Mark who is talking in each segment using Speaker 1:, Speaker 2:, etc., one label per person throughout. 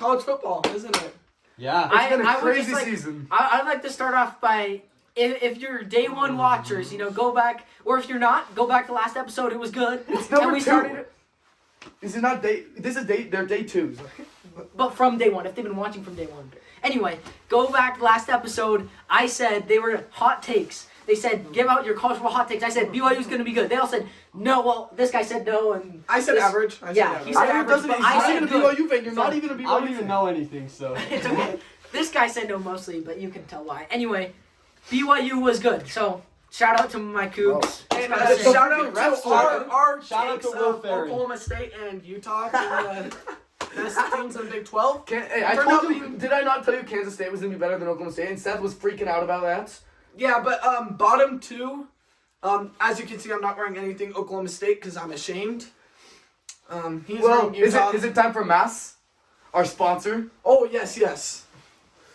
Speaker 1: college football, isn't it?
Speaker 2: Yeah.
Speaker 3: It's been a
Speaker 4: I would
Speaker 3: crazy
Speaker 4: just
Speaker 3: season.
Speaker 4: I'd like to start off by if you're day one watchers, go back, or if you're not, go back to last episode. It was good.
Speaker 3: It's number
Speaker 4: And we
Speaker 3: 2.
Speaker 4: started,
Speaker 3: This is not day. This is day. They're day 2s.
Speaker 4: but from day one, if they've been watching from day one. Anyway, go back to last episode. I said they were hot takes. They said give out your college football hot takes. I said BYU's gonna be good. They all said no. Well, this guy said no, and
Speaker 1: I said
Speaker 4: this-
Speaker 1: average.
Speaker 4: Yeah, he said average,
Speaker 3: doesn't.
Speaker 4: but
Speaker 3: He's
Speaker 4: I
Speaker 3: not
Speaker 4: said
Speaker 3: even a
Speaker 4: good.
Speaker 3: BYU fan. You're not even a BYU
Speaker 2: I don't
Speaker 3: fan.
Speaker 2: even know anything, so.
Speaker 4: It's okay. This guy said no mostly, but you can tell why. Anyway, BYU was good. So shout out to my Cougs.
Speaker 1: And
Speaker 4: Just gotta say-
Speaker 1: shout out
Speaker 3: refs,
Speaker 1: to our
Speaker 2: Shout out
Speaker 1: takes
Speaker 2: to Will
Speaker 1: of
Speaker 2: Ferry.
Speaker 1: Oklahoma State and Utah being the best teams in the Big 12.
Speaker 3: Hey, I
Speaker 1: For
Speaker 3: told
Speaker 1: no-
Speaker 3: you. Did I not tell you Kansas State was gonna be better than Oklahoma State? And Seth was freaking out about that.
Speaker 1: Yeah, but bottom 2, as you can see, I'm not wearing anything Oklahoma State because I'm ashamed. He's
Speaker 3: Well,
Speaker 1: wearing Utah.
Speaker 3: is it time for Mass, our sponsor?
Speaker 1: Oh yes.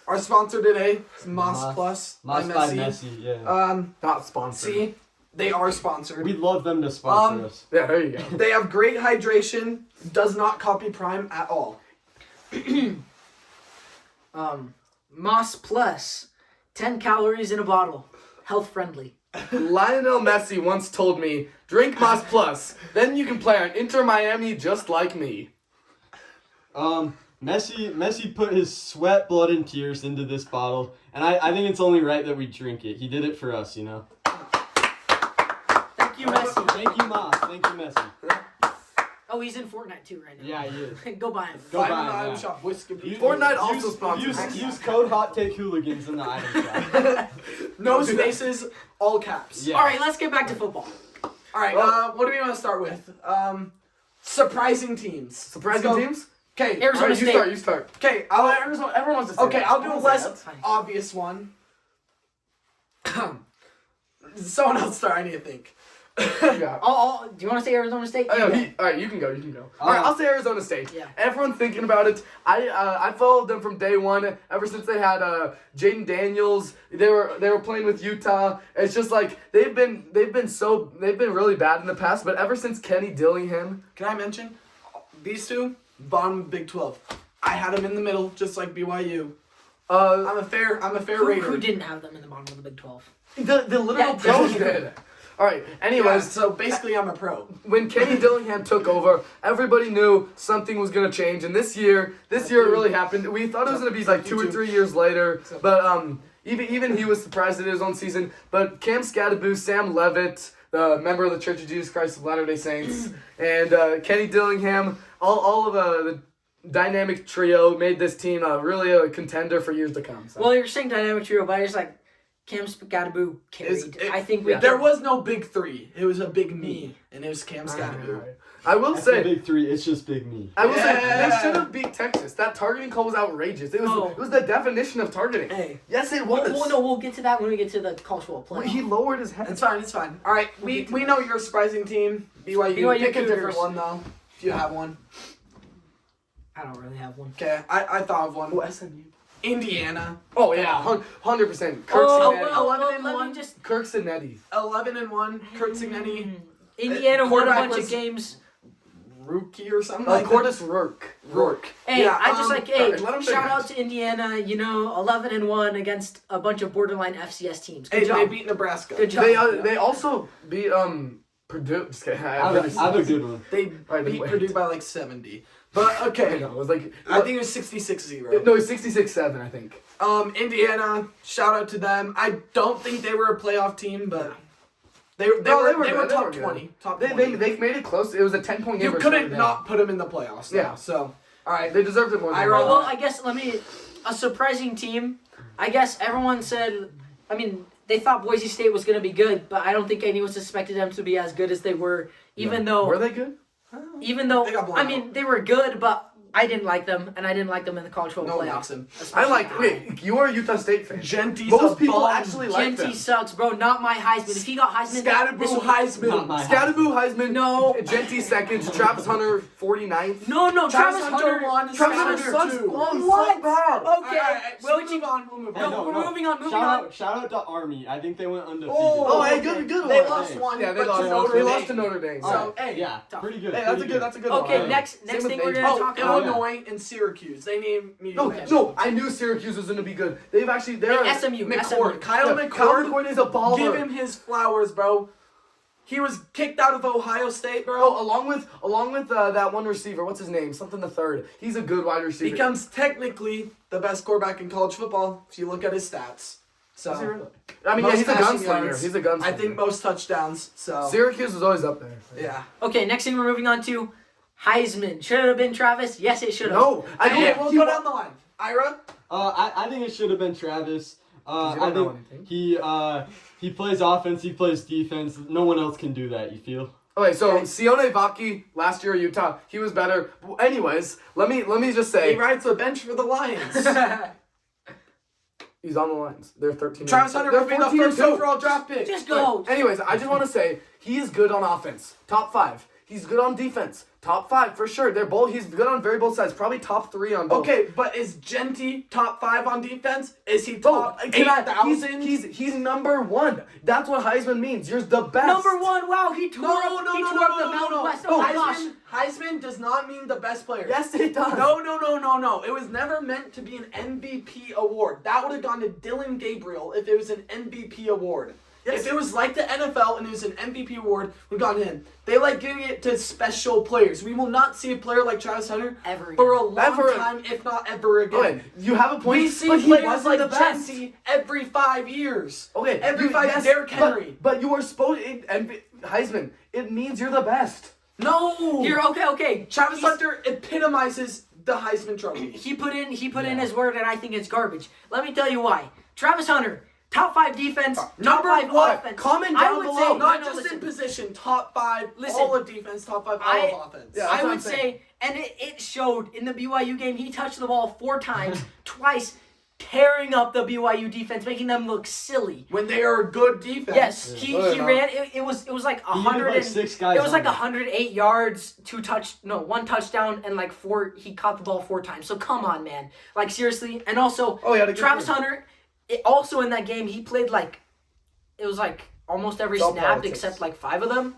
Speaker 1: Our sponsor today is Moss Plus
Speaker 2: Moss by Messi, yeah.
Speaker 3: Not sponsored.
Speaker 1: See, they are sponsored.
Speaker 2: We'd love them to sponsor us.
Speaker 3: Yeah, there you go.
Speaker 1: They have great hydration. Does not copy Prime at all.
Speaker 4: Moss Plus, 10 calories in a bottle, health friendly.
Speaker 3: Lionel Messi once told me, "Drink Moss Plus, then you can play on Inter Miami just like me."
Speaker 2: Messi put his sweat, blood, and tears into this bottle, and I think it's only right that we drink it. He did it for us,
Speaker 4: Thank you, Messi.
Speaker 2: Thank you, Moss. Thank you, Messi.
Speaker 4: Oh, he's in Fortnite too right now.
Speaker 2: Yeah, he is.
Speaker 4: Go buy him.
Speaker 2: Go
Speaker 1: Find
Speaker 2: buy
Speaker 1: an
Speaker 2: him,
Speaker 1: item
Speaker 2: yeah.
Speaker 1: shop. Whiskey.
Speaker 3: Fortnite also sponsors.
Speaker 2: Use code Hot Take Hooligans in the item shop.
Speaker 1: No spaces, all caps.
Speaker 2: Yeah.
Speaker 4: All right, let's get back to football.
Speaker 1: All right. What do we want to start with? Surprising teams.
Speaker 3: Surprising teams?
Speaker 1: Okay.
Speaker 4: Arizona
Speaker 3: Alright,
Speaker 4: State.
Speaker 3: You start.
Speaker 1: Okay.
Speaker 3: Arizona. Everyone wants to say
Speaker 1: Okay,
Speaker 3: that.
Speaker 1: I'll do a less
Speaker 4: That's fine.
Speaker 1: obvious one. Someone else start. I need to think.
Speaker 3: Yeah.
Speaker 4: Do you want to say Arizona State?
Speaker 3: Oh,
Speaker 4: Yeah.
Speaker 3: alright, you can go. Alright, I'll say Arizona State.
Speaker 4: Yeah.
Speaker 3: Everyone thinking about it. I followed them from day one. Ever since they had Jaden Daniels, they were playing with Utah. It's just like they've been really bad in the past. But ever since Kenny Dillingham,
Speaker 1: Can I mention these two? Bottom of Big 12. I had them in the middle, just like BYU. I'm a fair rater.
Speaker 4: Who didn't have them in the bottom of the Big 12?
Speaker 3: the literal
Speaker 4: Yeah,
Speaker 3: pros
Speaker 4: yeah.
Speaker 3: did. Alright.
Speaker 1: Yeah,
Speaker 3: Anyways,
Speaker 1: so basically, I'm a pro.
Speaker 3: when Kenny Dillingham took over, everybody knew something was gonna change, and this year it really happened. We thought it was gonna be like 2 or 3 years later, but even he was surprised at his own season. But Cam Scadaboo, Sam Levitt, the member of the Church of Jesus Christ of Latter-day Saints, and Kenny Dillingham, all of the dynamic trio made this team really a contender for years to come. So.
Speaker 4: Well, you're saying dynamic trio, but I just like Cam Scadaboo carried. I think we
Speaker 1: There was no big 3. It was a big me, and it was Cam Scadaboo.
Speaker 3: I will
Speaker 2: That's the
Speaker 3: say.
Speaker 2: big 3. It's just big me.
Speaker 3: I will say
Speaker 1: Yeah.
Speaker 3: they should have beat Texas. That targeting call was outrageous. It was the definition of targeting.
Speaker 1: Hey,
Speaker 3: Yes, it was.
Speaker 4: We'll get to that when we get to the college football
Speaker 3: Well,
Speaker 4: play.
Speaker 3: he lowered his head.
Speaker 1: it's fine. All right, we know you're a surprising team. BYU.
Speaker 4: BYU
Speaker 1: Pick a
Speaker 4: Cougars.
Speaker 1: different one though, if you have one.
Speaker 4: I don't really have one.
Speaker 1: Okay, I thought of one.
Speaker 3: Oh, SMU.
Speaker 1: Indiana.
Speaker 3: Oh yeah, 100%. Kirk
Speaker 4: Oh,
Speaker 3: Cinetti.
Speaker 4: well,
Speaker 1: 11 and
Speaker 4: let
Speaker 1: 1.
Speaker 4: me just.
Speaker 3: Kirk Cinetti.
Speaker 1: 11-1. Kurt Signetti.
Speaker 4: Indiana won a
Speaker 1: quarterback
Speaker 4: bunch
Speaker 1: was-
Speaker 4: of games.
Speaker 1: Rookie or something like that.
Speaker 3: Cordis Rourke.
Speaker 4: Hey,
Speaker 1: Yeah,
Speaker 4: I just
Speaker 1: alright,
Speaker 3: let 'em
Speaker 4: shout
Speaker 3: finish.
Speaker 4: out to Indiana. 11-1 against a bunch of borderline FCS teams. Good
Speaker 1: Hey,
Speaker 4: job.
Speaker 1: they beat Nebraska.
Speaker 4: Good job.
Speaker 3: They also beat Purdue. Just kidding.
Speaker 2: I have a good one.
Speaker 1: They
Speaker 3: Alright,
Speaker 1: beat
Speaker 3: wait.
Speaker 1: Purdue by like 70. But
Speaker 3: I
Speaker 1: okay,
Speaker 3: know, it was like
Speaker 1: I think it was 66-0.
Speaker 3: no, it's 66-7. I think.
Speaker 1: Indiana, shout out to them. I don't think they were a playoff team, but they
Speaker 3: No,
Speaker 1: were
Speaker 3: good,
Speaker 1: top
Speaker 3: good.
Speaker 1: 20. Top
Speaker 3: They
Speaker 1: 20.
Speaker 3: made it close. It was a 10-point game.
Speaker 1: You
Speaker 3: for
Speaker 1: couldn't
Speaker 3: sure.
Speaker 1: not put them in the playoffs. Though.
Speaker 3: Yeah.
Speaker 1: So, all right.
Speaker 3: They deserved it more. Than
Speaker 1: Ira-
Speaker 3: that.
Speaker 4: Well, I guess a surprising team. I guess everyone said. I mean, they thought Boise State was going to be good, but I don't think anyone suspected them to be as good as they were. Even though,
Speaker 3: Were they good?
Speaker 1: They got blown
Speaker 4: I mean, they were good, but I didn't like them, and I didn't like them in the college football
Speaker 1: No
Speaker 4: playoffs.
Speaker 1: knocks him.
Speaker 3: I like. Wait, you are a Utah State fan.
Speaker 1: Genty's
Speaker 3: Most
Speaker 1: a
Speaker 3: people
Speaker 1: bum.
Speaker 3: actually like them.
Speaker 4: Genty sucks, bro. Not my Heisman. If he got Heisman, this
Speaker 1: Scadaboo
Speaker 4: would-
Speaker 1: Heisman.
Speaker 2: Not my-
Speaker 3: Scadaboo Heisman.
Speaker 4: No.
Speaker 3: Genty second. Travis Hunter 49th.
Speaker 4: No,
Speaker 1: Travis
Speaker 4: Travis
Speaker 1: Hunter
Speaker 4: Hunter.
Speaker 1: won.
Speaker 3: Travis
Speaker 1: Scadaboo
Speaker 3: Hunter sucks.
Speaker 1: two.
Speaker 3: Oh,
Speaker 4: What?
Speaker 3: so bad.
Speaker 4: Okay.
Speaker 1: All right,
Speaker 4: Well,
Speaker 1: we'll move on. We'll move on.
Speaker 4: No, we're moving on.
Speaker 2: Shout out to Army. I think they went undefeated.
Speaker 3: Oh, hey,
Speaker 1: okay.
Speaker 3: good
Speaker 1: They
Speaker 3: one.
Speaker 1: lost one.
Speaker 3: Yeah, they
Speaker 1: but
Speaker 3: lost.
Speaker 1: to Notre
Speaker 3: They
Speaker 1: Dame.
Speaker 3: lost to Notre Dame.
Speaker 1: So,
Speaker 3: So,
Speaker 1: hey,
Speaker 2: Yeah,
Speaker 4: tough.
Speaker 2: pretty good.
Speaker 3: hey, that's a
Speaker 2: pretty
Speaker 3: good. That's a good one.
Speaker 4: Okay,
Speaker 3: Alright.
Speaker 4: next
Speaker 3: Same with
Speaker 4: thing we're
Speaker 3: Navy.
Speaker 4: gonna
Speaker 1: Oh,
Speaker 4: talk
Speaker 1: and
Speaker 4: about.
Speaker 1: Illinois and Syracuse. They named me.
Speaker 3: No, I knew Syracuse was going to be good. They're
Speaker 4: SMU.
Speaker 1: McCord. Kyle
Speaker 3: Kyle
Speaker 1: McCord.
Speaker 3: McCord is a baller.
Speaker 1: Give him his flowers, bro. He was kicked out of Ohio State, bro.
Speaker 3: Oh, along with that one receiver, what's his name? Something the third. He's a good wide receiver.
Speaker 1: Becomes technically the best quarterback in college football if you look at his stats. So
Speaker 3: Is he really? I mean,
Speaker 1: most
Speaker 3: yeah, he's a
Speaker 1: passing
Speaker 3: gunslinger.
Speaker 1: yards.
Speaker 3: He's a gunslinger.
Speaker 1: I think most touchdowns. So
Speaker 3: Syracuse is always up there.
Speaker 1: yeah.
Speaker 4: Okay, next thing we're moving on to Heisman. Should it have been Travis? Yes, it should have.
Speaker 3: No, I
Speaker 1: Okay,
Speaker 3: don't.
Speaker 1: we'll go down the line. Ira.
Speaker 2: I think it should have been Travis.
Speaker 3: you
Speaker 2: I
Speaker 3: don't know
Speaker 2: think he plays offense, he plays defense. No one else can do that. You feel?
Speaker 3: Okay, so Sione Vaki last year at Utah, he was better. Anyways, let me just
Speaker 1: He
Speaker 3: say
Speaker 1: rides the bench for the Lions.
Speaker 3: he's on the lines. They're 13.
Speaker 1: Travis Hunter
Speaker 3: They're
Speaker 1: will be the
Speaker 3: 14
Speaker 1: first
Speaker 3: and 2.
Speaker 1: overall draft pick.
Speaker 4: Just go.
Speaker 3: Anyways, I just want to say he is good on offense. Top 5. He's good on defense. Top 5 for sure. He's good on both sides. Probably top 3 on both.
Speaker 1: Okay, but is Genty top 5 on defense? Is he top
Speaker 3: Oh,
Speaker 1: 8,000?
Speaker 3: he's number 1. That's what Heisman means. You're the best.
Speaker 4: Number 1. Wow, he tore up the Mountain West. Oh my gosh.
Speaker 1: Heisman does not mean the best player.
Speaker 3: Yes, it does.
Speaker 1: No. It was never meant to be an MVP award. That would have gone to Dylan Gabriel if it was an MVP award.
Speaker 3: Yes.
Speaker 1: If it was like the NFL and it was an MVP award, we've gone in. They like giving it to special players. We will not see a player like Travis Hunter
Speaker 4: Ever again.
Speaker 1: for a long
Speaker 3: Ever.
Speaker 1: time, if not ever again.
Speaker 3: Okay, you have a point.
Speaker 1: We see
Speaker 3: but he
Speaker 1: players
Speaker 3: wasn't
Speaker 1: like
Speaker 3: the best.
Speaker 1: Jesse every 5 years.
Speaker 3: Okay,
Speaker 1: every 5 years. Derrick Henry.
Speaker 3: But you are supposed Heisman. It means you're the best.
Speaker 1: No.
Speaker 4: Here, okay.
Speaker 1: Travis Hunter epitomizes the Heisman Trophy.
Speaker 4: He put in his word, and I think it's garbage. Let me tell you why. Travis Hunter, top 5 defense, top
Speaker 1: Number
Speaker 4: 5
Speaker 1: one.
Speaker 4: offense.
Speaker 3: Comment
Speaker 4: I
Speaker 3: down
Speaker 4: would
Speaker 3: below.
Speaker 4: say,
Speaker 1: Not
Speaker 4: no,
Speaker 1: just
Speaker 4: listen.
Speaker 1: in position, top 5,
Speaker 4: Listen.
Speaker 1: all of defense, top 5, all of offense.
Speaker 3: Yeah.
Speaker 4: I
Speaker 3: That's what
Speaker 4: would
Speaker 3: I'm saying.
Speaker 4: say, and it showed in the BYU game, he touched the ball 4 times, twice, tearing up the BYU defense, making them look silly.
Speaker 1: When they are a good defense.
Speaker 4: Yes,
Speaker 3: Yeah.
Speaker 4: he
Speaker 3: No, they're
Speaker 4: ran. It was like
Speaker 2: He needed
Speaker 4: 100.
Speaker 2: like 6 guys.
Speaker 4: It was like
Speaker 2: on
Speaker 4: 108 yards, 1 touchdown, and like 4. He caught the ball 4 times. So come on, man. Like seriously. And also,
Speaker 3: Oh, he had a good
Speaker 4: Travis
Speaker 3: game.
Speaker 4: Hunter. Also in that game, he played like it was like almost every
Speaker 3: It's all
Speaker 4: snap
Speaker 3: politics.
Speaker 4: except like 5 of them,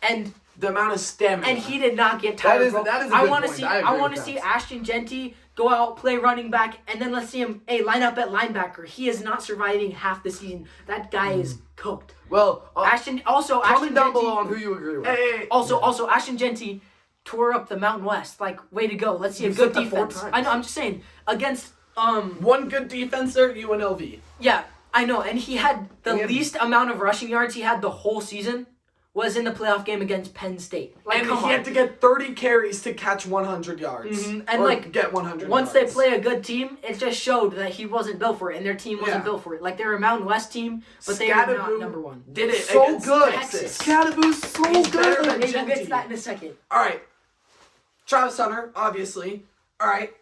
Speaker 4: and
Speaker 1: The amount of stamina.
Speaker 4: he did not get tired.
Speaker 3: That is-
Speaker 4: bro.
Speaker 3: that is a
Speaker 4: I
Speaker 3: good
Speaker 4: want to
Speaker 3: point.
Speaker 4: see.
Speaker 3: I
Speaker 4: I
Speaker 3: agree
Speaker 4: want
Speaker 3: with
Speaker 4: to see
Speaker 3: that.
Speaker 4: Ashton Genty go out, play running back, and then let's see him. Hey, line up at linebacker. He is not surviving half the season. That guy is cooked.
Speaker 3: Well,
Speaker 4: Ashton
Speaker 3: comment
Speaker 4: Ashton
Speaker 3: down
Speaker 4: Genty.
Speaker 3: below on who you agree with.
Speaker 1: Hey,
Speaker 4: Also, Ashton Genty tore up the Mountain West. Like, way to go. Let's see a
Speaker 3: You
Speaker 4: good
Speaker 3: said that 4
Speaker 4: defense.
Speaker 3: times.
Speaker 4: I know. I'm just saying against
Speaker 1: one good defense there, UNLV.
Speaker 4: yeah, I know. And he had the
Speaker 3: And he had-
Speaker 4: least amount of rushing yards he had the whole season was in the playoff game against Penn State. Like,
Speaker 1: And
Speaker 4: come
Speaker 1: he
Speaker 4: on.
Speaker 1: had to get 30 carries to catch 100 yards.
Speaker 4: Mhm. And,
Speaker 1: Or
Speaker 4: like,
Speaker 1: get 100
Speaker 4: Once
Speaker 1: yards.
Speaker 4: they play a good team, it just showed that he wasn't built for it, and their team wasn't
Speaker 1: Yeah.
Speaker 4: built for it. Like, they're a Mountain West team, but they are not
Speaker 1: Scatterboo
Speaker 4: number 1.
Speaker 1: Did it
Speaker 3: So
Speaker 1: against
Speaker 3: good.
Speaker 1: Texas.
Speaker 3: Scatterboo's so
Speaker 1: He's better
Speaker 3: good.
Speaker 1: than
Speaker 4: Hey, we'll get to
Speaker 1: Genty.
Speaker 4: that in a second.
Speaker 1: All right. Travis Hunter, obviously. All right.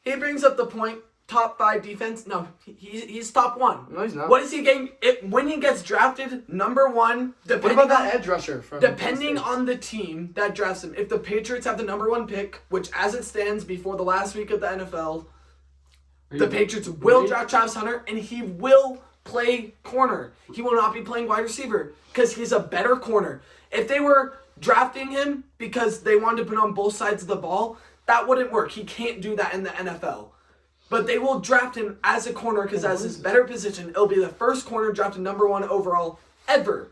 Speaker 1: He brings up the point, top 5 defense. No, he's top 1.
Speaker 3: No, he's not.
Speaker 1: What is he getting? When he gets drafted, number 1,
Speaker 3: What
Speaker 1: depending
Speaker 3: about
Speaker 1: on,
Speaker 3: that edge rusher from
Speaker 1: depending
Speaker 3: Penn State?
Speaker 1: on the team that drafts him. If the Patriots have the number 1 pick, which as it stands before the last week of the NFL,
Speaker 2: Are
Speaker 1: the
Speaker 2: you-
Speaker 1: Patriots will draft Travis Hunter, and he will play corner. He will not be playing wide receiver because he's a better corner. If they were drafting him because they wanted to put on both sides of the ball, that wouldn't work. He can't do that in the NFL. But they will draft him as a corner because as his better position, it'll be the first corner drafted number 1 overall ever.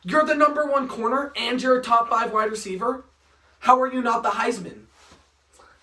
Speaker 1: You're the number 1 corner and you're a top 5 wide receiver. How are you not the Heisman?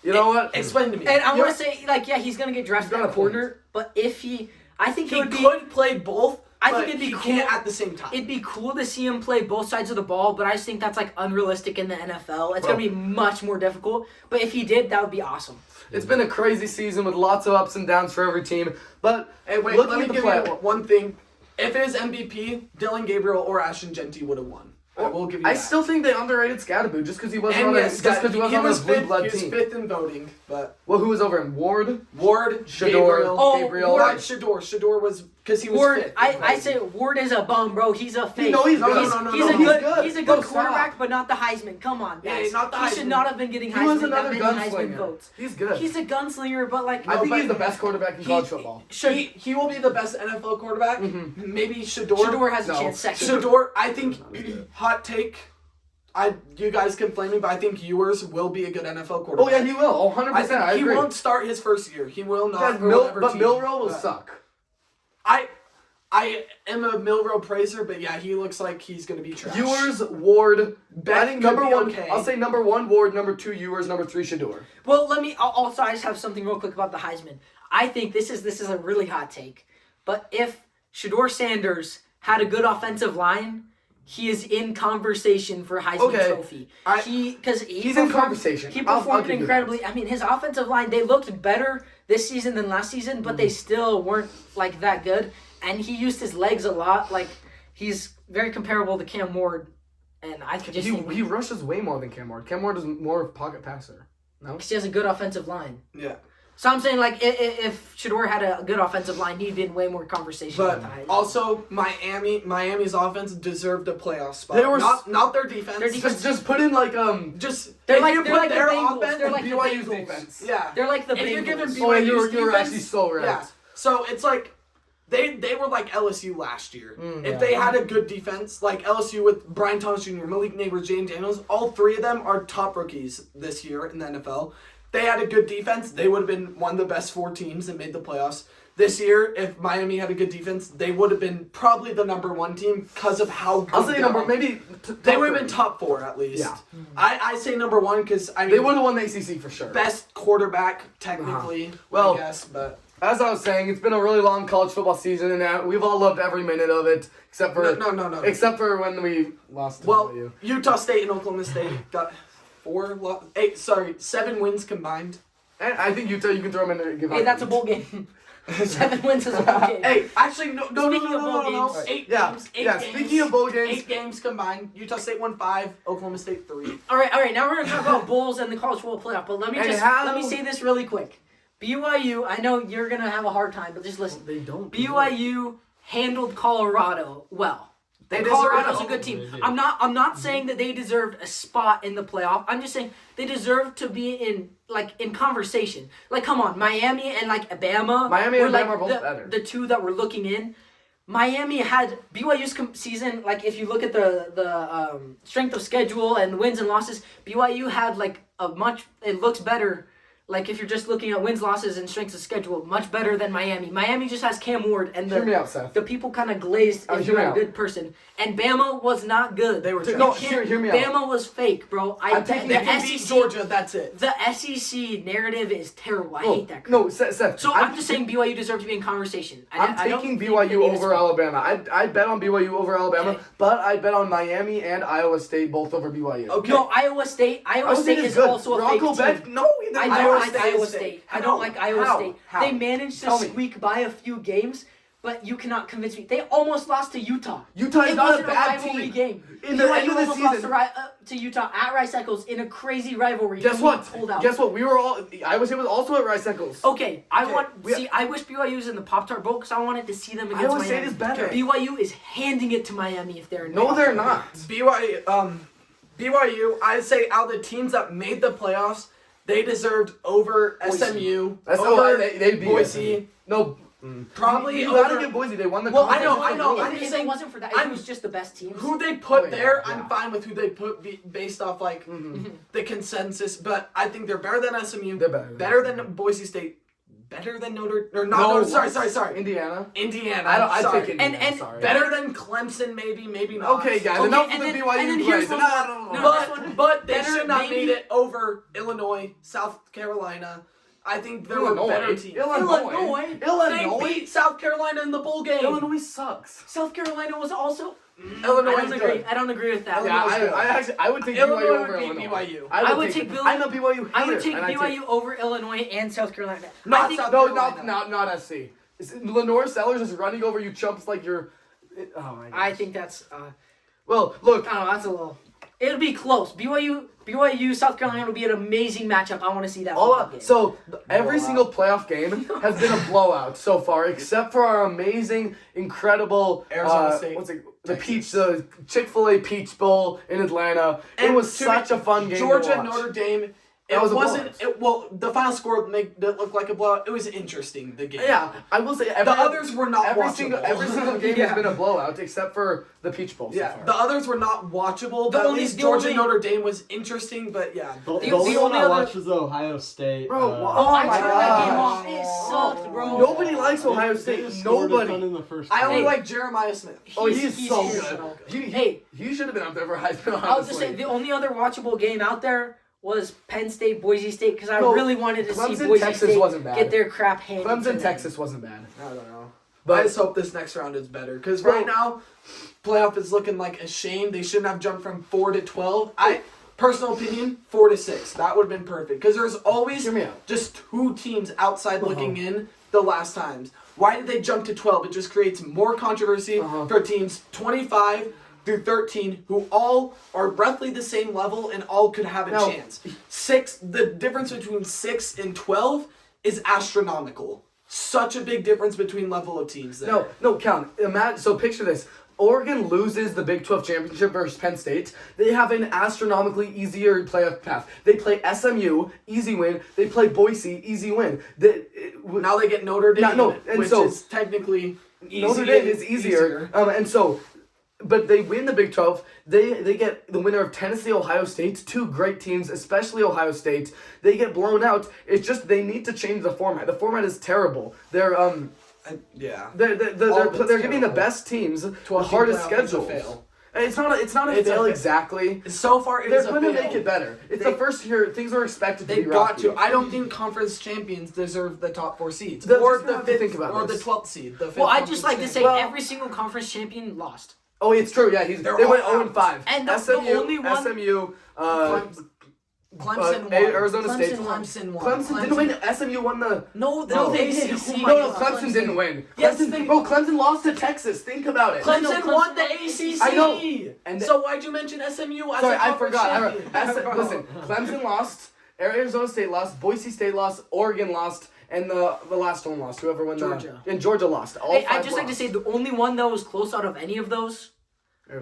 Speaker 3: You know what?
Speaker 1: Explain to me.
Speaker 4: And I want
Speaker 3: You're-
Speaker 4: to say, like, yeah, he's going to get drafted
Speaker 3: He's got
Speaker 4: at
Speaker 3: a point.
Speaker 4: corner, but if he... I think it
Speaker 1: He
Speaker 4: would be...
Speaker 1: could play both,
Speaker 4: I
Speaker 1: but
Speaker 4: think it'd be
Speaker 1: he
Speaker 4: cool.
Speaker 1: can't at the same time.
Speaker 4: It'd be cool to see him play both sides of the ball, but I just think that's like unrealistic in the NFL. It's
Speaker 3: Bro.
Speaker 4: gonna be much more difficult. But if he did, that would be awesome.
Speaker 3: It's been a crazy season with lots of ups and downs for every team. But
Speaker 1: Hey, wait,
Speaker 3: looking
Speaker 1: let me
Speaker 3: at the
Speaker 1: give
Speaker 3: play,
Speaker 1: you one thing. If it is MVP, Dylan Gabriel or Ashton Genty would have won. I will give you
Speaker 3: I
Speaker 1: that.
Speaker 3: still think they underrated Scatterboo just because he wasn't
Speaker 1: And
Speaker 3: on a,
Speaker 1: yes,
Speaker 3: just 'cause he wasn't on a blue
Speaker 1: fifth,
Speaker 3: blood
Speaker 1: he was
Speaker 3: team.
Speaker 1: 5th in voting, but
Speaker 3: Well, who was over him? Ward,
Speaker 1: Ward,
Speaker 3: Shador,
Speaker 1: Gabriel,
Speaker 4: Oh,
Speaker 3: Gabriel.
Speaker 4: Ward.
Speaker 1: not Shador. Shador was because he was
Speaker 4: Ward,
Speaker 1: 5th.
Speaker 4: I say Ward is a bum, bro. He's a fake.
Speaker 3: No, he's
Speaker 1: No,
Speaker 3: good.
Speaker 1: no, no,
Speaker 4: he's
Speaker 1: no,
Speaker 4: a
Speaker 1: he's
Speaker 4: good,
Speaker 3: good.
Speaker 4: he's a
Speaker 3: No,
Speaker 4: good
Speaker 3: stop.
Speaker 4: quarterback, but not the Heisman. Come on,
Speaker 1: Yeah,
Speaker 4: guys.
Speaker 1: he's not the
Speaker 4: He
Speaker 1: Heisman.
Speaker 4: should not have been getting
Speaker 3: He was
Speaker 4: Heisman.
Speaker 3: another
Speaker 4: that many Heisman
Speaker 3: gunslinger.
Speaker 4: votes.
Speaker 3: He's good.
Speaker 4: He's a gunslinger, but like
Speaker 3: I think
Speaker 1: but
Speaker 3: he's the best quarterback in college football.
Speaker 1: He will be the best NFL quarterback. Maybe Shador.
Speaker 4: Shador has a
Speaker 3: No.
Speaker 4: chance second.
Speaker 1: Shador, I think, hot take, You guys can flame me, but I think Ewers will be a good NFL
Speaker 3: Oh
Speaker 1: quarterback.
Speaker 3: yeah, he will. 100%.
Speaker 1: I think
Speaker 3: I
Speaker 1: he
Speaker 3: agree.
Speaker 1: won't start his first year. He will not.
Speaker 3: Yeah,
Speaker 1: or whatever
Speaker 3: but
Speaker 1: team.
Speaker 3: Milrow will
Speaker 1: But
Speaker 3: suck.
Speaker 1: I am a Milrow praiser, but yeah, he looks like he's gonna be trash.
Speaker 3: Ewers, Ward.
Speaker 1: Beck
Speaker 3: I think
Speaker 1: could
Speaker 3: number
Speaker 1: be
Speaker 3: one.
Speaker 1: okay.
Speaker 3: I'll say number 1 Ward, number 2 Ewers, number 3 Shador.
Speaker 4: Well, also I just have something real quick about the Heisman. I think this is a really hot take, but if Shador Sanders had a good offensive line, he is in conversation for Heisman
Speaker 3: Okay.
Speaker 4: Trophy. He's
Speaker 3: in conversation.
Speaker 4: He
Speaker 3: I'll
Speaker 4: performed
Speaker 3: give you
Speaker 4: incredibly. I mean, his offensive line, they looked better this season than last season, but they still weren't like that good. And he used his legs a lot. Like, he's very comparable to Cam Ward. And I just think
Speaker 3: He rushes way more than Cam Ward. Cam Ward is more of a pocket passer. No?
Speaker 4: he has a good offensive line.
Speaker 1: Yeah.
Speaker 4: So I'm saying, like, if Shador had a good offensive line, he'd be in way more conversation with
Speaker 1: But
Speaker 4: the Heisman.
Speaker 1: also, Miami's offense deserved a playoff spot.
Speaker 3: They were
Speaker 1: not their defense.
Speaker 4: Their defense-
Speaker 3: Just put in like
Speaker 1: Just
Speaker 4: They're
Speaker 1: if
Speaker 4: like-
Speaker 1: you
Speaker 4: they're
Speaker 1: put
Speaker 4: like the
Speaker 1: their
Speaker 4: Bengals.
Speaker 1: offense
Speaker 4: They're
Speaker 1: and
Speaker 4: like the
Speaker 3: BYU's
Speaker 4: Bengals.
Speaker 3: defense.
Speaker 1: yeah,
Speaker 4: They're like the
Speaker 1: if you're giving
Speaker 4: Bengals.
Speaker 1: BYU's
Speaker 3: you were
Speaker 1: defense,
Speaker 3: actually so right.
Speaker 1: Yeah. So it's like they were like LSU last year.
Speaker 3: Mm,
Speaker 1: If they had a good defense, like LSU with Brian Thomas Jr., Malik Neighbors, James Daniels, all three of them are top rookies this year in the NFL. They had a good defense, they would have been one of the best 4 teams that made the playoffs. This year, if Miami had a good defense, they would have been probably the number 1 team because of how good
Speaker 3: I'll say
Speaker 1: they
Speaker 3: number
Speaker 1: are.
Speaker 3: maybe.
Speaker 1: They would have been top 4 at least.
Speaker 3: Yeah.
Speaker 1: I say number 1 because I mean
Speaker 3: They would have won the ACC for sure.
Speaker 1: best quarterback technically.
Speaker 3: Well,
Speaker 1: I guess, but
Speaker 3: As I was saying, it's been a really long college football season, and we've all loved every minute of it, except for
Speaker 1: no.
Speaker 3: except for when we lost to
Speaker 1: Well,
Speaker 3: BYU.
Speaker 1: Utah State and Oklahoma State got 7 wins combined.
Speaker 3: And I think Utah, you can throw them in there. Give
Speaker 4: Hey,
Speaker 3: out
Speaker 4: that's a
Speaker 3: the-
Speaker 4: bowl game. 7 wins is a bowl game.
Speaker 1: Hey, actually, no.
Speaker 4: Speaking of bowl games,
Speaker 1: 8
Speaker 3: yeah,
Speaker 1: games. 8
Speaker 3: yeah.
Speaker 1: games.
Speaker 3: Speaking of bowl games,
Speaker 1: 8 games combined. Utah State won 5. Oklahoma State 3.
Speaker 4: All right. Now we're gonna talk about bowls and the college football playoff. But let me say this really quick. BYU. I know you're gonna have a hard time, but just listen.
Speaker 3: they don't.
Speaker 4: BYU handled Colorado well.
Speaker 1: They
Speaker 4: And
Speaker 1: deserve
Speaker 4: Colorado's
Speaker 1: it.
Speaker 4: a good team.
Speaker 2: They did.
Speaker 4: I'm not saying that they deserved a spot in the playoff. I'm just saying they deserve to be in conversation. Like, come on, Miami and Bama.
Speaker 3: Miami
Speaker 4: were
Speaker 3: and
Speaker 4: like
Speaker 3: Bama are both better.
Speaker 4: The two that we're looking in. Miami had BYU's season. Like, if you look at the strength of schedule and wins and losses, BYU had it looks better. Like, if you're just looking at wins, losses, and strengths of schedule, much better than Miami. Miami just has Cam Ward, and
Speaker 3: Hear me out, Seth.
Speaker 4: the people kind of glazed if
Speaker 3: hear
Speaker 4: you're
Speaker 3: me
Speaker 4: a
Speaker 3: out.
Speaker 4: good person. And Bama was not good.
Speaker 1: They were
Speaker 3: No,
Speaker 1: trash.
Speaker 3: hear me out.
Speaker 4: Bama was fake, bro.
Speaker 3: I'm taking-
Speaker 1: They can beat Georgia. That's it.
Speaker 4: The SEC narrative is terrible. I hate that crap.
Speaker 3: No, Seth.
Speaker 4: So I'm just saying BYU deserves to be in conversation.
Speaker 3: I'm
Speaker 4: I don't
Speaker 3: taking
Speaker 4: think
Speaker 3: BYU
Speaker 4: they need a
Speaker 3: over
Speaker 4: spot.
Speaker 3: Alabama. I bet on BYU over Alabama,
Speaker 4: Okay.
Speaker 3: but I bet on Miami and Iowa State both over BYU.
Speaker 1: Okay.
Speaker 4: No, Iowa State. Iowa State is
Speaker 3: good.
Speaker 4: also a
Speaker 3: Rocco
Speaker 4: fake
Speaker 3: Beck,
Speaker 4: team.
Speaker 3: no,
Speaker 4: I
Speaker 3: Iowa
Speaker 4: don't like
Speaker 3: State
Speaker 4: Iowa
Speaker 3: is
Speaker 4: State.
Speaker 3: fake.
Speaker 4: I don't like Iowa
Speaker 3: How?
Speaker 4: State.
Speaker 3: How?
Speaker 4: They managed to
Speaker 3: Tell me.
Speaker 4: squeak by a few games, but you cannot convince me. They almost lost to Utah.
Speaker 3: Utah is
Speaker 4: It
Speaker 3: not a
Speaker 4: wasn't
Speaker 3: bad
Speaker 4: rivalry
Speaker 3: team.
Speaker 4: game.
Speaker 3: In the end
Speaker 4: BYU
Speaker 3: of the
Speaker 4: almost lost
Speaker 3: season-
Speaker 4: to Utah at Rice Eccles in a crazy rivalry.
Speaker 3: Guess
Speaker 4: and
Speaker 3: what?
Speaker 4: we pulled out.
Speaker 3: Guess what? We were all. Iowa State was also at Rice Eccles.
Speaker 4: Okay,
Speaker 3: we-
Speaker 4: I wish BYU was in the Pop-Tart Bowl because I wanted to see them against
Speaker 3: Iowa
Speaker 4: Miami.
Speaker 3: State is better.
Speaker 4: BYU is handing it to Miami if they're in
Speaker 3: No,
Speaker 4: the
Speaker 3: they're
Speaker 4: Pop-Tart
Speaker 3: not.
Speaker 1: BYU. I'd say out of the teams that made the playoffs, they deserved over SMU,
Speaker 3: That's
Speaker 1: over
Speaker 3: they beat
Speaker 1: Boise.
Speaker 3: No,
Speaker 1: Probably
Speaker 3: you gotta
Speaker 1: over.
Speaker 3: give Boise. They won the.
Speaker 1: Well, I
Speaker 3: conference.
Speaker 1: know, I know.
Speaker 4: Bowl.
Speaker 1: I'm
Speaker 4: If
Speaker 1: just
Speaker 4: it
Speaker 1: saying.
Speaker 4: wasn't for that, if it was just the best teams.
Speaker 1: Who they put
Speaker 3: Oh, yeah,
Speaker 1: there,
Speaker 3: yeah.
Speaker 1: I'm fine with who they put based off the consensus. But I think they're better than SMU.
Speaker 3: They're better.
Speaker 1: than Boise State. Better than Notre or not?
Speaker 3: No,
Speaker 1: Notre, sorry.
Speaker 3: Indiana.
Speaker 1: Indiana.
Speaker 3: I
Speaker 1: sorry.
Speaker 3: take Indiana.
Speaker 4: And
Speaker 3: sorry.
Speaker 1: Better than Clemson, maybe not.
Speaker 3: Okay, guys.
Speaker 4: Okay,
Speaker 3: enough
Speaker 4: and
Speaker 3: of the
Speaker 4: then-
Speaker 3: BYU
Speaker 4: and then here's
Speaker 3: plays.
Speaker 4: one
Speaker 3: No.
Speaker 4: more. No,
Speaker 1: But they
Speaker 4: better
Speaker 1: should not
Speaker 4: maybe-
Speaker 1: made it over Illinois, South Carolina. I think there were better teams.
Speaker 3: Illinois.
Speaker 1: They beat South Carolina in the bowl game.
Speaker 3: Illinois sucks.
Speaker 4: South Carolina was also.
Speaker 1: Illinois
Speaker 4: I
Speaker 1: is
Speaker 4: don't agree.
Speaker 1: good.
Speaker 4: I don't agree with that.
Speaker 3: Yeah, I would take
Speaker 1: Illinois
Speaker 3: BYU
Speaker 1: would
Speaker 3: over
Speaker 1: beat
Speaker 3: Illinois.
Speaker 1: BYU.
Speaker 4: I would take
Speaker 3: I'm a BYU hater.
Speaker 4: I would take
Speaker 3: and
Speaker 4: BYU over Illinois and South Carolina.
Speaker 1: Not
Speaker 4: I think,
Speaker 1: South
Speaker 3: No,
Speaker 1: Carolina.
Speaker 3: not SC. Lenore Sellers is running over you chumps like you're. Oh my god.
Speaker 4: I think that's.
Speaker 3: Well, look.
Speaker 4: I don't know. That's a little. It'll be close. BYU, South Carolina will be an amazing matchup. I want to see that. football game.
Speaker 3: Every single playoff game has been a blowout so far, except for our amazing, incredible
Speaker 1: Arizona State,
Speaker 3: the
Speaker 1: Texas.
Speaker 3: the Chick-fil-A Peach Bowl in Atlanta. It was such a fun game.
Speaker 1: Georgia,
Speaker 3: to watch.
Speaker 1: Notre Dame. It
Speaker 3: was a
Speaker 1: wasn't.
Speaker 3: blowout.
Speaker 1: The final score made it look like a blowout. It was interesting. The game.
Speaker 3: Yeah, I will say
Speaker 1: The others were not
Speaker 3: every
Speaker 1: watchable.
Speaker 3: single game
Speaker 4: Yeah.
Speaker 3: has been a blowout except for the Peach Bowl.
Speaker 1: Yeah,
Speaker 3: so far.
Speaker 1: the others were not watchable.
Speaker 4: The
Speaker 1: But at
Speaker 4: only-
Speaker 1: least
Speaker 4: the
Speaker 1: Georgia
Speaker 4: only-
Speaker 1: Notre Dame was interesting. But yeah,
Speaker 2: The
Speaker 4: The
Speaker 2: only one
Speaker 4: only
Speaker 2: I
Speaker 4: other-
Speaker 2: watched was the Ohio State.
Speaker 3: Bro,
Speaker 2: uh,
Speaker 4: Oh, I
Speaker 3: my
Speaker 4: turned that game
Speaker 3: gosh.
Speaker 4: off. It sucked, bro.
Speaker 3: Nobody likes Ohio
Speaker 2: They
Speaker 3: State.
Speaker 2: just scored a ton
Speaker 3: Nobody.
Speaker 2: in the first
Speaker 1: I only
Speaker 4: Hey.
Speaker 1: like Jeremiah Smith.
Speaker 3: Oh, he's so
Speaker 4: he's
Speaker 3: good.
Speaker 4: so
Speaker 3: He,
Speaker 4: Hey.
Speaker 3: he should have been up there for Heisman.
Speaker 4: I'll just say the only other watchable game out there was Penn State, Boise State, because I
Speaker 3: No,
Speaker 4: really wanted to see
Speaker 3: Clemson,
Speaker 4: Boise
Speaker 3: Texas
Speaker 4: State
Speaker 3: wasn't bad.
Speaker 4: get their crap handed to
Speaker 3: Clemson,
Speaker 4: them.
Speaker 3: Texas wasn't bad.
Speaker 1: I don't know.
Speaker 3: But
Speaker 1: I just hope this next round is better because
Speaker 3: Bro.
Speaker 1: right now, playoff is looking like a shame. They shouldn't have jumped from 4 to 12. Personal opinion, 4 to 6. That would have been perfect because there's always
Speaker 3: Hear me out.
Speaker 1: just 2 teams outside looking in the last times. Why did they jump to 12? It just creates more controversy for teams 25 through 13 who all are roughly the same level and all could have a
Speaker 3: Now-
Speaker 1: chance. The difference between 6 and 12 is astronomical. Such a big difference between level of teams there.
Speaker 3: No, count. Imagine, so picture this. Oregon loses the Big 12 championship versus Penn State. They have an astronomically easier playoff path. They play SMU, easy win. They play Boise, easy win.
Speaker 1: Now they get Notre Dame,
Speaker 3: and
Speaker 1: which
Speaker 3: so-
Speaker 1: is technically
Speaker 3: Notre Dame is easier. And so, but they win the Big 12. They get the winner of Tennessee, Ohio State, 2 great teams, especially Ohio State. They get blown out. It's just they need to change the format. The format is terrible. They're
Speaker 1: Yeah.
Speaker 3: they're
Speaker 1: All of it's
Speaker 3: giving the
Speaker 1: terrible.
Speaker 3: best teams the
Speaker 1: 12
Speaker 3: hardest
Speaker 1: playoff is a
Speaker 3: schedule.
Speaker 1: fail.
Speaker 3: It's not a
Speaker 1: It's a
Speaker 3: fail
Speaker 1: fail.
Speaker 3: exactly.
Speaker 1: So far, it
Speaker 3: They're
Speaker 1: is a
Speaker 3: going to
Speaker 1: fail.
Speaker 3: make it better. It's
Speaker 1: They-
Speaker 3: the first year. Things are expected to
Speaker 1: They've
Speaker 3: be
Speaker 1: got
Speaker 3: rocky.
Speaker 1: to. I don't think conference champions deserve the top 4 seeds.
Speaker 3: They're
Speaker 1: Or
Speaker 3: just gonna
Speaker 1: the
Speaker 3: have to
Speaker 1: 5th
Speaker 3: think about
Speaker 1: or
Speaker 3: this.
Speaker 1: the 12th seed. The 5th
Speaker 4: Well, I
Speaker 1: conference
Speaker 4: just like to say
Speaker 1: champion.
Speaker 3: Well-
Speaker 4: every single conference champion lost.
Speaker 3: Oh, it's true. Yeah, they
Speaker 1: They're
Speaker 3: went
Speaker 1: all
Speaker 3: 0-5.
Speaker 4: And the
Speaker 3: SMU,
Speaker 4: only one-
Speaker 3: SMU,
Speaker 1: Clemson won.
Speaker 3: Arizona
Speaker 4: Clemson
Speaker 3: State.
Speaker 4: won.
Speaker 3: Clemson didn't win. SMU won the.
Speaker 4: No,
Speaker 3: No,
Speaker 4: they
Speaker 1: ACC.
Speaker 4: did. Oh
Speaker 3: No,
Speaker 4: my
Speaker 3: no,
Speaker 4: God.
Speaker 3: Clemson didn't win.
Speaker 4: Yes,
Speaker 3: Clemson,
Speaker 4: they-
Speaker 3: bro, Clemson lost to Texas. Think about it.
Speaker 1: Clemson
Speaker 4: Clemson
Speaker 1: won the
Speaker 4: won
Speaker 1: ACC.
Speaker 3: I know. And
Speaker 1: so why'd you mention SMU as
Speaker 3: Sorry,
Speaker 1: a
Speaker 3: I
Speaker 1: conference
Speaker 3: forgot.
Speaker 1: champion?
Speaker 3: Listen, Clemson lost. Arizona State lost. Boise State lost. Oregon lost. And the last one lost. Whoever won
Speaker 4: Georgia.
Speaker 3: And Georgia lost. All
Speaker 4: Hey,
Speaker 3: 5
Speaker 4: I'd just like to
Speaker 3: lost.
Speaker 4: say the only one that was close out of any of those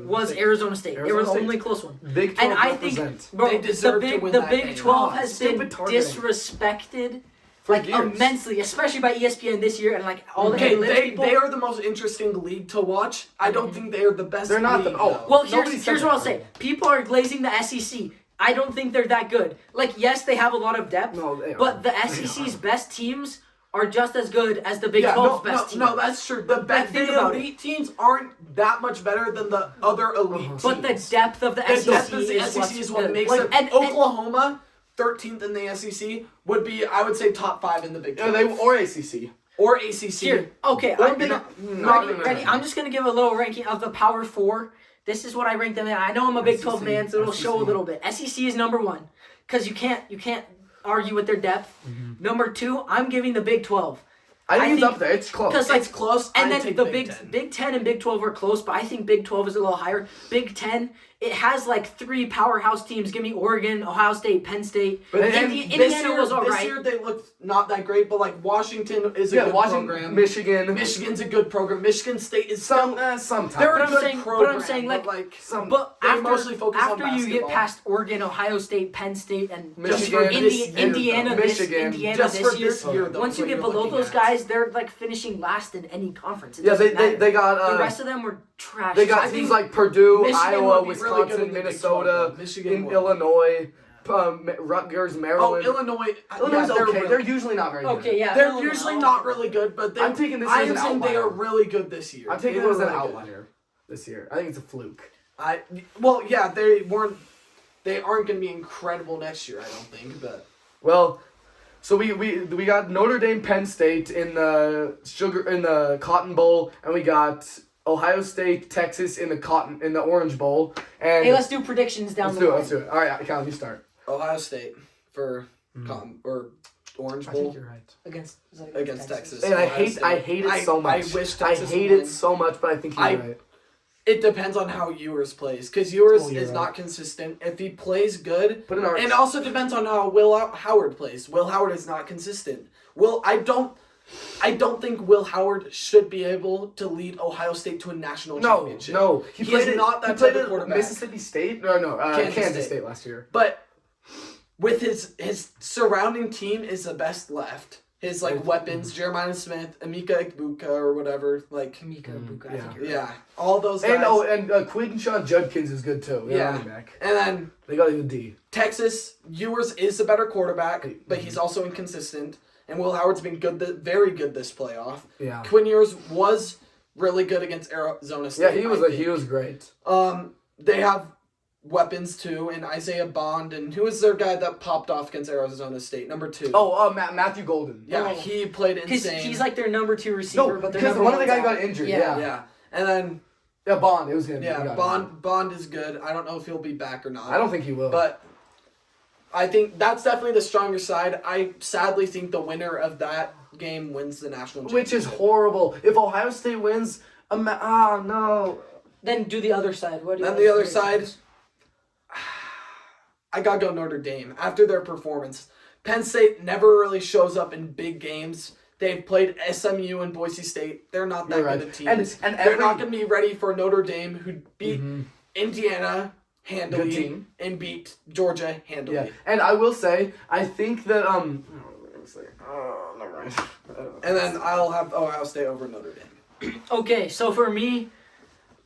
Speaker 4: was
Speaker 3: State.
Speaker 4: Arizona State. They were
Speaker 3: Arizona
Speaker 4: the
Speaker 3: State.
Speaker 4: only close one.
Speaker 3: Big 12
Speaker 4: And I think,
Speaker 3: represent.
Speaker 4: bro,
Speaker 1: They deserve to win
Speaker 4: the
Speaker 1: that
Speaker 4: Big
Speaker 1: game.
Speaker 4: 12
Speaker 3: Oh,
Speaker 4: has been
Speaker 3: stupid targeting.
Speaker 4: disrespected
Speaker 3: For
Speaker 4: like
Speaker 3: years.
Speaker 4: immensely, especially by ESPN this year and like all the
Speaker 1: Okay,
Speaker 4: analytics people.
Speaker 1: they are the most interesting league to watch. I don't think they are the best.
Speaker 3: They're not the-
Speaker 1: league,
Speaker 3: oh,
Speaker 1: though.
Speaker 4: Well,
Speaker 3: Nobody
Speaker 4: here's
Speaker 3: said
Speaker 4: what I'll
Speaker 3: that.
Speaker 4: say. People are glazing the SEC. I don't think they're that good. Like, yes, they have a lot of depth,
Speaker 3: No, they
Speaker 4: but
Speaker 3: are.
Speaker 4: the SEC's best teams are just as good as the Big
Speaker 1: Yeah,
Speaker 4: 12's
Speaker 1: no,
Speaker 4: best teams.
Speaker 1: no, that's true. The best
Speaker 4: think
Speaker 1: the
Speaker 4: about
Speaker 1: elite teams aren't that much better than the other elite teams.
Speaker 4: But the depth of the
Speaker 1: The
Speaker 4: SEC,
Speaker 1: depth of the SEC is what makes
Speaker 4: like,
Speaker 1: it.
Speaker 4: and
Speaker 1: Oklahoma, 13th in the SEC, would be, I would say, top 5 in the Big 12.
Speaker 3: Or ACC.
Speaker 1: Or ACC.
Speaker 4: here, okay,
Speaker 3: Or
Speaker 4: I'm gonna ready. I'm just gonna give a little ranking of the Power 4. This is what I rank them in. I know I'm a Big 12 man, so it'll show a little bit. SEC is number 1 because you can't argue with their depth. Number 2, I'm giving the Big 12.
Speaker 3: I think it's
Speaker 4: think-
Speaker 3: up there. It's close.
Speaker 4: Because like
Speaker 1: It's close.
Speaker 4: and
Speaker 1: I'd
Speaker 4: then
Speaker 1: take
Speaker 4: the
Speaker 1: Big
Speaker 4: Big
Speaker 1: 10.
Speaker 4: 10 and Big 12 are close, but I think Big 12 is a little higher. Big 10, it has like 3 powerhouse teams. Give me Oregon, Ohio State, Penn State.
Speaker 3: But then
Speaker 4: Indiana was all
Speaker 1: this
Speaker 4: right.
Speaker 1: year they looked not that great, but like Washington is a
Speaker 3: yeah,
Speaker 1: good
Speaker 3: Washington,
Speaker 1: program.
Speaker 3: Michigan.
Speaker 1: Michigan's a good program. Michigan State is
Speaker 3: Sometimes.
Speaker 1: they're
Speaker 4: But
Speaker 1: a
Speaker 4: I'm
Speaker 1: good
Speaker 4: saying-
Speaker 1: program.
Speaker 4: but I'm saying, like,
Speaker 3: Some.
Speaker 4: But
Speaker 1: They
Speaker 4: after,
Speaker 1: mostly focus on
Speaker 4: after you get
Speaker 1: basketball.
Speaker 4: past Oregon, Ohio State, Penn State, and
Speaker 3: Michigan.
Speaker 1: just for this year,
Speaker 4: Indiana,
Speaker 1: though.
Speaker 4: Indiana
Speaker 1: Just
Speaker 4: this
Speaker 1: for
Speaker 4: year.
Speaker 1: this year, though,
Speaker 4: Once
Speaker 1: is
Speaker 4: you
Speaker 1: what
Speaker 4: get
Speaker 1: you're
Speaker 4: below
Speaker 1: looking
Speaker 4: those
Speaker 1: at.
Speaker 4: guys, they're like finishing last in any conference. It
Speaker 3: Yeah,
Speaker 4: doesn't matter.
Speaker 3: they got
Speaker 4: the rest of them were trash.
Speaker 3: they got
Speaker 1: I
Speaker 3: teams
Speaker 1: think
Speaker 3: like Purdue,
Speaker 1: Michigan
Speaker 3: Iowa,
Speaker 1: would be really good
Speaker 3: Wisconsin,
Speaker 1: in the Big
Speaker 3: Minnesota,
Speaker 1: 12, though. Michigan
Speaker 3: in
Speaker 1: would.
Speaker 3: Illinois, Rutgers,
Speaker 1: Oh,
Speaker 3: Maryland.
Speaker 1: Illinois.
Speaker 3: Illinois is
Speaker 1: yeah,
Speaker 3: okay. They're usually not very good.
Speaker 4: Okay, yeah.
Speaker 1: They're
Speaker 4: Illinois.
Speaker 1: usually not really good, but they,
Speaker 3: I'm taking this
Speaker 1: I
Speaker 3: as
Speaker 1: am
Speaker 3: an
Speaker 1: saying they
Speaker 3: outlier.
Speaker 1: are really good this year.
Speaker 3: I'm taking
Speaker 1: They
Speaker 3: it as
Speaker 1: were
Speaker 3: an
Speaker 1: really good.
Speaker 3: outlier this year. I think it's a fluke.
Speaker 1: Well, yeah, they weren't. They aren't going to be incredible next year. I don't think, but
Speaker 3: Well, so we got Notre Dame, Penn State in the Cotton Bowl, and we got Ohio State, Texas in the Orange Bowl. And
Speaker 4: Hey, let's do predictions down
Speaker 3: let's
Speaker 4: the
Speaker 3: do it.
Speaker 4: line.
Speaker 3: Let's do it. All right, Callum, you start.
Speaker 1: Ohio State for or Orange Bowl
Speaker 3: right.
Speaker 4: Against is that
Speaker 1: against Texas.
Speaker 3: And I
Speaker 1: Ohio
Speaker 3: hate
Speaker 1: State.
Speaker 3: it so much.
Speaker 1: I wish
Speaker 3: I
Speaker 1: Texas
Speaker 3: hate
Speaker 1: would
Speaker 3: it
Speaker 1: win.
Speaker 3: so much, but I think you're
Speaker 1: I-
Speaker 3: right.
Speaker 1: It depends on how Ewers plays, because Ewers
Speaker 3: Oh, you're
Speaker 1: is
Speaker 3: right.
Speaker 1: not consistent. If he plays good,
Speaker 3: Put an arch.
Speaker 1: and also depends on how Will Howard plays. Will Howard is not consistent. I don't think Will Howard should be able to lead Ohio State to a national championship.
Speaker 3: No.
Speaker 1: He is not that
Speaker 3: he played
Speaker 1: type of
Speaker 3: at
Speaker 1: quarterback.
Speaker 3: Mississippi State? No, Kansas State last year.
Speaker 1: But with his surrounding team is the best left. His weapons, Jeremiah Smith, Emeka Egbuka or whatever,
Speaker 4: Mika Ibuka, I
Speaker 3: Yeah.
Speaker 4: think you're right.
Speaker 1: yeah, all those guys.
Speaker 3: And Quinshawn Judkins is good too.
Speaker 1: Yeah.
Speaker 3: Running back.
Speaker 1: And then
Speaker 3: They got a good D.
Speaker 1: Texas, Ewers is the better quarterback, but he's also inconsistent. And Will Howard's been very good this playoff.
Speaker 3: Yeah.
Speaker 1: Quinn Ewers was really good against Arizona State.
Speaker 3: Yeah, he was great.
Speaker 1: They have weapons too, and Isaiah Bond, and who was their guy that popped off against Arizona State? Number 2.
Speaker 3: Matthew Golden.
Speaker 1: Yeah,
Speaker 4: Oh.
Speaker 1: he played
Speaker 4: Because
Speaker 1: insane.
Speaker 4: he's like their number 2 receiver,
Speaker 3: No,
Speaker 4: but their
Speaker 3: because
Speaker 4: number
Speaker 3: one of the
Speaker 4: one's
Speaker 3: guys
Speaker 4: out.
Speaker 3: got injured.
Speaker 4: Yeah.
Speaker 1: yeah, and then
Speaker 3: Yeah, Bond. It was him. He
Speaker 1: yeah,
Speaker 3: got
Speaker 1: Bond is good. I don't know if he'll be back or not.
Speaker 3: injured. I don't think he will.
Speaker 1: But I think that's definitely the stronger side. I sadly think the winner of that game wins the national championship.
Speaker 3: Which is horrible. If Ohio State wins, no.
Speaker 4: Then do the other side. What do you
Speaker 1: Then
Speaker 4: want
Speaker 1: the
Speaker 4: to
Speaker 1: other
Speaker 4: do?
Speaker 1: side, I gotta go Notre Dame after their performance. Penn State never really shows up in big games. They've played SMU and Boise State. They're not that
Speaker 3: You're
Speaker 1: good
Speaker 3: right.
Speaker 1: of teams.
Speaker 3: And
Speaker 1: They're
Speaker 3: every-
Speaker 1: not going to be ready for Notre Dame, who beat Indiana
Speaker 3: Good
Speaker 1: handily
Speaker 3: team.
Speaker 1: and beat Georgia handily.
Speaker 3: Yeah, and I will say, I think that never mind.
Speaker 1: And then I'll have Ohio State over Notre Dame.
Speaker 4: Okay, so for me,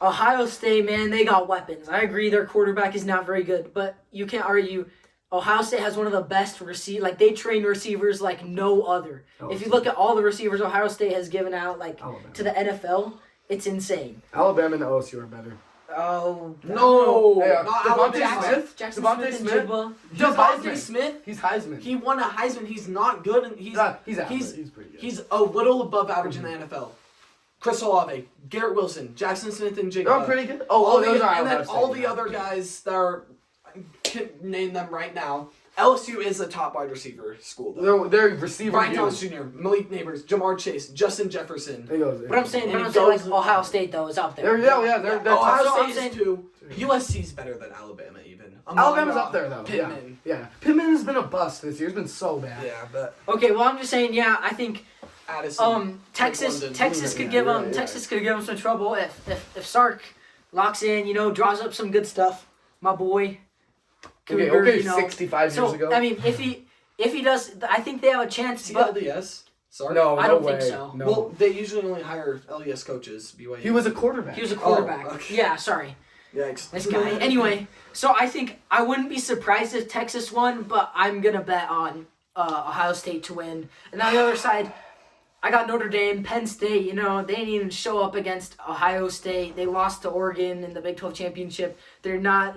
Speaker 4: Ohio State, man, they got weapons. I agree their quarterback is not very good, but you can't argue Ohio State has one of the best they train receivers like no other. If you look at all the receivers Ohio State has given out
Speaker 3: Alabama.
Speaker 4: to the NFL, it's insane.
Speaker 3: Alabama and OSU are better.
Speaker 4: Oh
Speaker 1: No,
Speaker 3: Hey,
Speaker 1: not
Speaker 3: Devontae
Speaker 1: Alabama.
Speaker 3: Smith?
Speaker 4: Jackson
Speaker 3: Devontae
Speaker 4: Smith and
Speaker 3: Smith?
Speaker 4: Jigba.
Speaker 1: Devontae
Speaker 3: Heisman.
Speaker 1: Smith,
Speaker 3: He's Heisman.
Speaker 1: he won a Heisman. He's not good, and he's
Speaker 3: He's average. He's pretty good.
Speaker 1: he's a little above average in the NFL. Chris Olave, Garrett Wilson, Jackson Smith, and Jigba.
Speaker 3: They're all pretty good.
Speaker 1: All
Speaker 3: those
Speaker 1: the,
Speaker 3: are
Speaker 1: and then
Speaker 3: Ohio
Speaker 1: all
Speaker 3: State,
Speaker 1: the other guys that are, I can't name them right now. LSU is a top wide receiver school, though.
Speaker 3: They're receiver.
Speaker 1: Brian
Speaker 3: dudes.
Speaker 1: Thomas Jr., Malik Neighbors, Jamar Chase, Justin Jefferson.
Speaker 3: They go-
Speaker 4: But I'm saying,
Speaker 1: And
Speaker 4: but I'm
Speaker 1: he
Speaker 4: saying
Speaker 1: goes-
Speaker 4: Ohio State though is up there.
Speaker 3: They're they're
Speaker 1: Ohio
Speaker 3: top.
Speaker 4: so I'm
Speaker 1: State
Speaker 4: saying-
Speaker 1: is 2. USC's better than Alabama, even.
Speaker 3: Alabama's up there though.
Speaker 1: Pittman.
Speaker 3: Yeah. Pittman has been a bust this year. It's been so bad.
Speaker 1: Yeah, but
Speaker 4: Okay, well I'm just saying, yeah, I think
Speaker 1: Addison.
Speaker 4: Texas
Speaker 1: London.
Speaker 4: Texas could
Speaker 3: Yeah,
Speaker 4: give
Speaker 3: you're
Speaker 4: them
Speaker 3: right,
Speaker 4: Texas could give them some trouble if Sark locks in, draws up some good stuff. My boy. Cougar,
Speaker 3: 65 years
Speaker 4: So
Speaker 3: ago.
Speaker 4: I mean, if he does, I think they have a chance.
Speaker 1: Is he
Speaker 4: But
Speaker 1: LDS? Sorry.
Speaker 3: no,
Speaker 4: I
Speaker 3: no
Speaker 4: don't
Speaker 3: way.
Speaker 4: think so.
Speaker 3: No.
Speaker 1: Well, they usually only hire LDS coaches. BYU.
Speaker 3: he was a quarterback.
Speaker 4: he was a quarterback.
Speaker 1: okay.
Speaker 4: Yeah, sorry.
Speaker 1: Yikes.
Speaker 4: This guy. Anyway, so I think I wouldn't be surprised if Texas won, but I'm gonna bet on Ohio State to win. And on the other side, I got Notre Dame, Penn State. They didn't even show up against Ohio State. They lost to Oregon in the Big 12 championship. They're not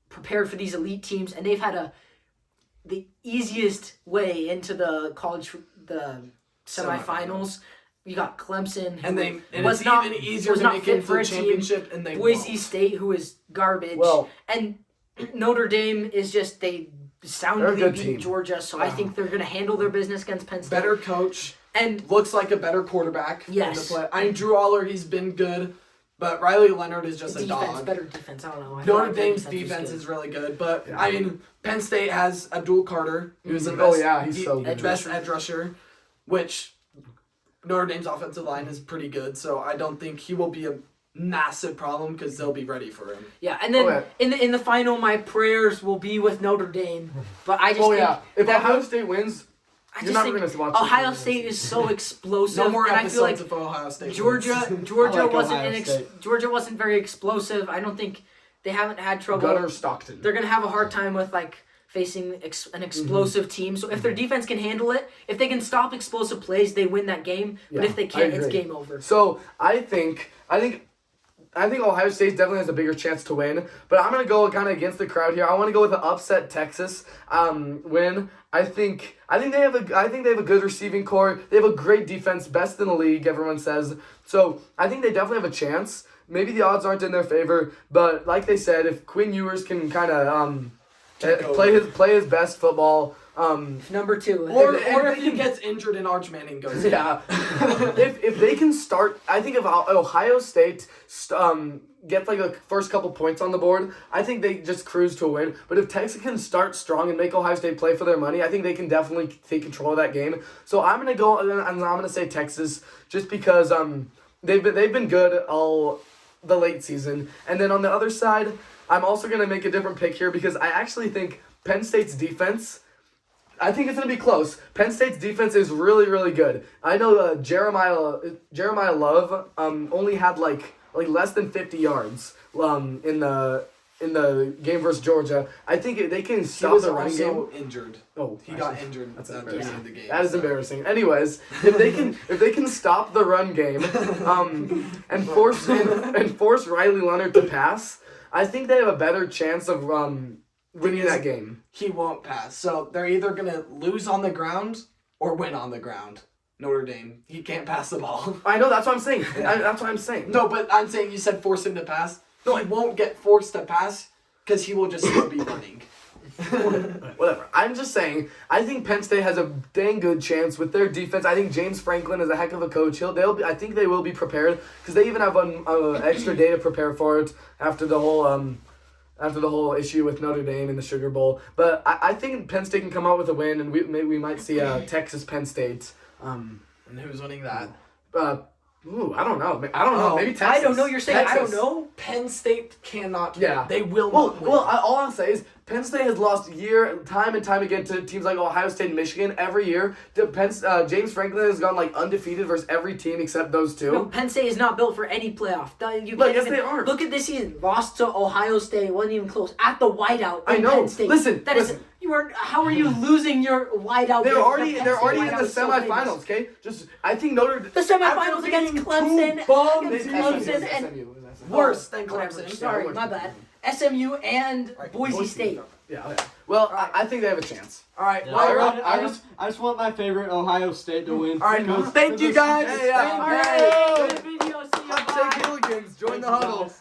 Speaker 4: prepared for these elite teams, and they've had the easiest way into the semifinals. You got Clemson, who
Speaker 1: And
Speaker 4: was
Speaker 1: it's
Speaker 4: not
Speaker 1: even easier
Speaker 4: was
Speaker 1: to
Speaker 4: not
Speaker 1: make
Speaker 4: fit
Speaker 1: it
Speaker 4: for
Speaker 1: to
Speaker 4: a
Speaker 1: the
Speaker 4: team.
Speaker 1: championship, and they
Speaker 4: Boise
Speaker 1: won't.
Speaker 4: State, who is garbage,
Speaker 3: Well-
Speaker 4: and Notre Dame is just they soundly
Speaker 3: good
Speaker 4: beat
Speaker 3: team.
Speaker 4: Georgia, so I think they're gonna handle their business against Penn State.
Speaker 1: Better coach,
Speaker 4: and
Speaker 1: looks like a better quarterback.
Speaker 4: Yes.
Speaker 1: In the play. I mean, Drew Aller, he's been good, but Riley Leonard is just a
Speaker 4: defense,
Speaker 1: dog.
Speaker 4: better defense. I don't know. I feel
Speaker 1: Notre
Speaker 4: like their
Speaker 1: Dame's
Speaker 4: was
Speaker 1: defense
Speaker 4: good.
Speaker 1: is really good, but
Speaker 3: Yeah.
Speaker 1: I mean, Penn State has Abdul Carter, who's the
Speaker 3: Oh,
Speaker 1: best,
Speaker 3: yeah, he's so good.
Speaker 1: best edge rusher, which Notre Dame's offensive line is pretty good, so I don't think he will be a massive problem because they'll be ready for him.
Speaker 4: Yeah, and then
Speaker 3: Okay.
Speaker 4: in the final, my prayers will be with Notre Dame, but I just
Speaker 3: Oh
Speaker 4: think
Speaker 3: yeah. If
Speaker 4: that
Speaker 3: Ohio State wins,
Speaker 4: I
Speaker 3: you're
Speaker 4: just
Speaker 3: not
Speaker 4: think
Speaker 3: gonna watch the
Speaker 4: Ohio
Speaker 3: game.
Speaker 4: State is so explosive,
Speaker 1: No more
Speaker 4: and I feel like
Speaker 1: episodes of Ohio State.
Speaker 4: Georgia
Speaker 2: I like
Speaker 4: wasn't
Speaker 2: Ohio State.
Speaker 4: Georgia wasn't very explosive. I don't think they haven't had trouble.
Speaker 3: Gunnar Stockton.
Speaker 4: They're gonna have a hard time with facing an explosive team. So if their defense can handle it, if they can stop explosive plays, they win that game. But
Speaker 3: Yeah,
Speaker 4: if they
Speaker 3: I
Speaker 4: can't, it's
Speaker 3: agree.
Speaker 4: game over.
Speaker 3: So I think Ohio State definitely has a bigger chance to win, but I'm gonna go kind of against the crowd here. I want to go with an upset Texas win. I think they have a good receiving core. They have a great defense, best in the league. Everyone says so. I think they definitely have a chance. Maybe the odds aren't in their favor, but like they said, if Quinn Ewers can kind of play his best football.
Speaker 4: Number 2.
Speaker 1: Or
Speaker 3: if
Speaker 1: if he gets injured and Arch Manning goes in.
Speaker 3: Yeah. if they can start, I think if Ohio State gets the first couple points on the board, I think they just cruise to a win. But if Texas can start strong and make Ohio State play for their money, I think they can definitely take control of that game. So I'm gonna go and I'm gonna say Texas just because they've been good all the late season. And then on the other side, I'm also gonna make a different pick here because I actually think Penn State's defense. I think it's gonna be close. Penn State's defense is really, really good. I know Jeremiah Love only had like less than 50 yards in the game versus Georgia. I think they can
Speaker 1: He
Speaker 3: stop
Speaker 1: was
Speaker 3: the running game.
Speaker 1: also injured.
Speaker 3: Oh,
Speaker 1: He got injured
Speaker 3: That's
Speaker 1: at the
Speaker 3: embarrassing.
Speaker 1: end of the game.
Speaker 3: That is
Speaker 1: so.
Speaker 3: embarrassing. Anyways, if they can stop the run game, and force Riley Leonard to pass, I think they have a better chance of winning that game.
Speaker 1: He won't pass. So they're either gonna lose on the ground or win on the ground. Notre Dame. He can't pass the ball.
Speaker 3: I know, that's what I'm saying. That's what I'm saying.
Speaker 1: No, but I'm saying you said force him to pass. No, he won't get forced to pass because he will just still be running.
Speaker 3: Whatever. I'm just saying, I think Penn State has a dang good chance with their defense. I think James Franklin is a heck of a coach. I think they will be prepared because they even have an extra day to prepare for it after the whole issue with Notre Dame in the Sugar Bowl. But I think Penn State can come out with a win, and we might see Texas Penn State.
Speaker 1: And who's winning that?
Speaker 3: I don't know. I don't know. Maybe Texas.
Speaker 4: I don't know. You're saying I
Speaker 3: Texas.
Speaker 4: don't know.
Speaker 1: Penn State cannot win.
Speaker 3: Yeah.
Speaker 1: They will
Speaker 3: Well,
Speaker 1: not win.
Speaker 3: all I'll say is Penn State has lost time and time again to teams like Ohio State and Michigan every year. James Franklin has gone like undefeated versus every team except those two.
Speaker 4: No, Penn State is not built for any playoff. You
Speaker 3: Look,
Speaker 4: can't
Speaker 3: yes,
Speaker 4: even-
Speaker 3: they are.
Speaker 4: Look at this season. Lost to Ohio State. Wasn't even close. At the whiteout.
Speaker 3: I
Speaker 4: in
Speaker 3: know.
Speaker 4: Penn State.
Speaker 3: Listen,
Speaker 4: That is.
Speaker 3: listen.
Speaker 4: How are you losing your whiteout?
Speaker 3: They're
Speaker 4: game?
Speaker 3: already
Speaker 4: The Penn
Speaker 3: they're
Speaker 4: State
Speaker 3: already in
Speaker 4: whiteout
Speaker 3: the
Speaker 4: is so famous.
Speaker 3: semifinals. Okay, I think Notre
Speaker 4: The semifinals against Clemson. Against Clemson and
Speaker 1: Worse than
Speaker 4: whatever.
Speaker 1: Clemson.
Speaker 4: Sorry, my bad. SMU and Boise State.
Speaker 3: Yeah. Well, I think they have a chance.
Speaker 1: All right.
Speaker 2: Yeah.
Speaker 1: Well,
Speaker 2: I just want my favorite Ohio State to win.
Speaker 1: all right.
Speaker 2: Because-
Speaker 1: Thank you guys.
Speaker 3: Hey,
Speaker 1: Thank
Speaker 3: all
Speaker 1: you.
Speaker 3: right.
Speaker 4: Good video. See you.
Speaker 3: Hot
Speaker 4: Bye.
Speaker 3: Take Hooligans, join the huddle.